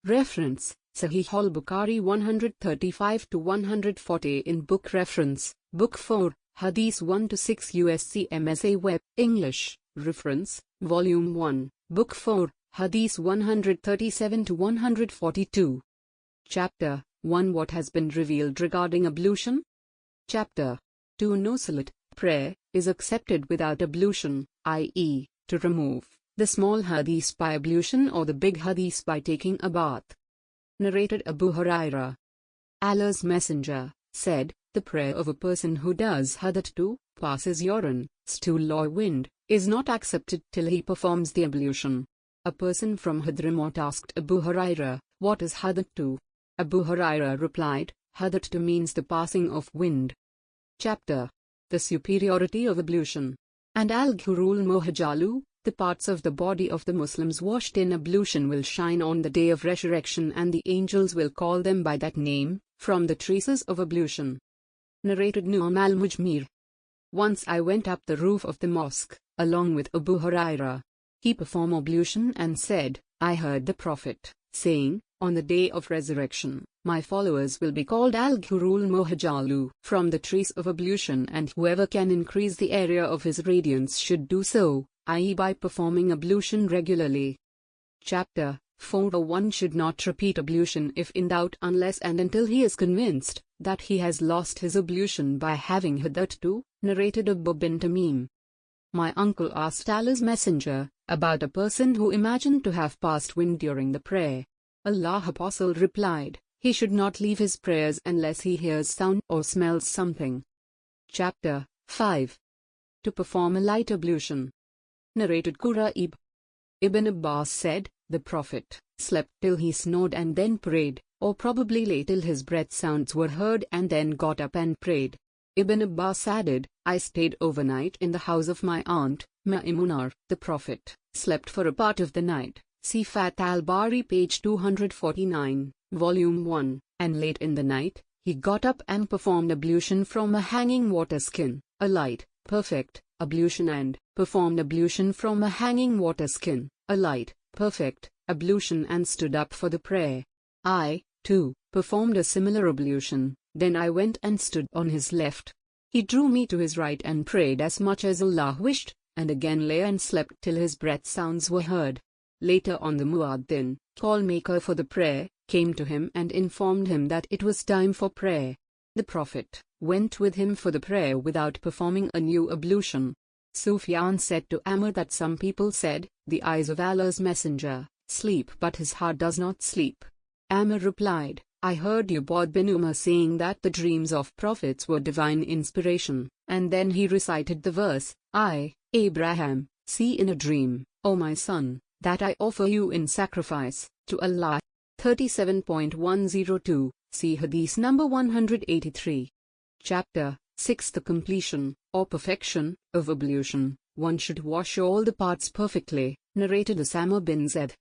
Reference: Sahihal-Bukhari 135-140 in Book Reference, Book 4, Hadith 1-6 USC MSA Web, English, Reference, Volume 1, Book 4, Hadith 137-142. Chapter 1 What has been revealed regarding ablution? Chapter 2 No salat, prayer, is accepted without ablution, i.e., to remove the small hadith by ablution or the big hadith by taking a bath. Narrated Abu Hurairah. Allah's Messenger said, the prayer of a person who does hadith to passes urine, stool or wind, is not accepted till he performs the ablution. A person from Hadramaut asked Abu Hurairah, what is hadith to? Abu Hurairah replied, hadith to means the passing of wind. Chapter: The superiority of ablution. And Al-Ghurr-ul-Muhajjalun, the parts of the body of the Muslims washed in ablution will shine on the day of resurrection, and the angels will call them by that name, from the traces of ablution. Narrated Nu'aym al-Mujmir. Once I went up the roof of the mosque, along with Abu Hurairah. He performed ablution and said, I heard the Prophet saying, on the day of resurrection, my followers will be called Al-Ghurr-ul-Muhajjalun from the trace of ablution, and whoever can increase the area of his radiance should do so, i.e. by performing ablution regularly. Chapter 4 One should not repeat ablution if in doubt unless and until he is convinced that he has lost his ablution by having hadith to. Narrated Abu bin Tamim. My uncle asked Allah's Messenger about a person who imagined to have passed wind during the prayer. Allah's Apostle replied, he should not leave his prayers unless he hears sound or smells something. Chapter 5 To perform a light ablution. Narrated Qura'ib. Ibn Abbas said, the Prophet slept till he snored and then prayed, or probably lay till his breath sounds were heard and then got up and prayed. Ibn Abbas added, I stayed overnight in the house of my aunt, Maimunah. The Prophet slept for a part of the night. See Fath al-Bari page 249, Volume 1, and late in the night, he got up and performed ablution from a hanging water skin, a light, perfect, ablution, and performed ablution from a hanging water skin, a light, perfect, ablution, and stood up for the prayer. I, too, performed a similar ablution, then I went and stood on his left. He drew me to his right and prayed as much as Allah wished, and again lay and slept till his breath sounds were heard. Later on the Muaddin, call maker for the prayer, came to him and informed him that it was time for prayer. The Prophet went with him for the prayer without performing a new ablution. Sufyan said to Amr that some people said, the eyes of Allah's Messenger sleep but his heart does not sleep. Amr replied, I heard Ubad bin Umar saying that the dreams of prophets were divine inspiration, and then he recited the verse, I, Abraham, see in a dream, O my son, that I offer you in sacrifice to Allah. 37.102, see Hadith number 183. Chapter 6 The completion, or perfection, of ablution. One should wash all the parts perfectly. Narrated Usama bin Zaid.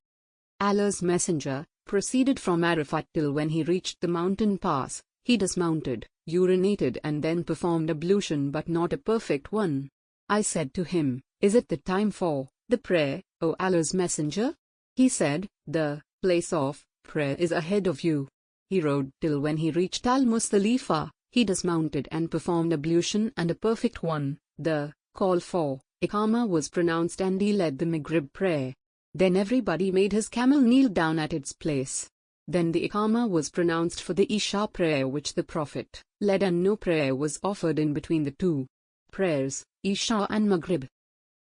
Allah's Messenger proceeded from Arafat till when he reached the mountain pass. He dismounted, urinated, and then performed ablution, but not a perfect one. I said to him, is it the time for the prayer, O Allah's Messenger? He said, the place of prayer is ahead of you. He rode till when he reached Al-Musdalifah. He dismounted and performed ablution and a perfect one. The call for Iqamah was pronounced and he led the Maghrib prayer. Then everybody made his camel kneel down at its place. Then the Iqamah was pronounced for the Isha prayer which the Prophet led, and no prayer was offered in between the two prayers, Isha and Maghrib.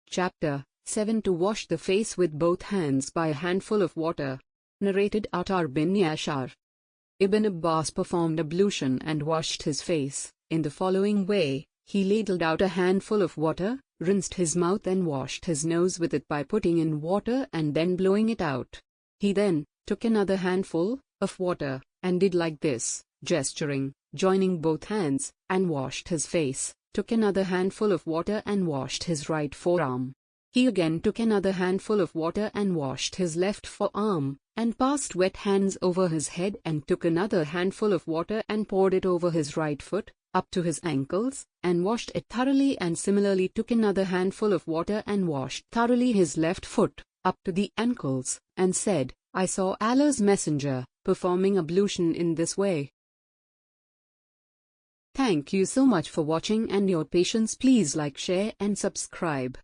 Chapter 7 To wash the face with both hands by a handful of water. Narrated Attar bin Yashar. Ibn Abbas performed ablution and washed his face in the following way. He ladled out a handful of water, rinsed his mouth and washed his nose with it by putting in water and then blowing it out. He then took another handful of water and did like this, gesturing, joining both hands, and washed his face, took another handful of water and washed his right forearm. He again took another handful of water and washed his left forearm, and passed wet hands over his head and took another handful of water and poured it over his right foot, up to his ankles, and washed it thoroughly, and similarly took another handful of water and washed thoroughly his left foot, up to the ankles, and said, I saw Allah's Messenger performing ablution in this way. Thank you so much for watching and your patience. Please like, share and subscribe.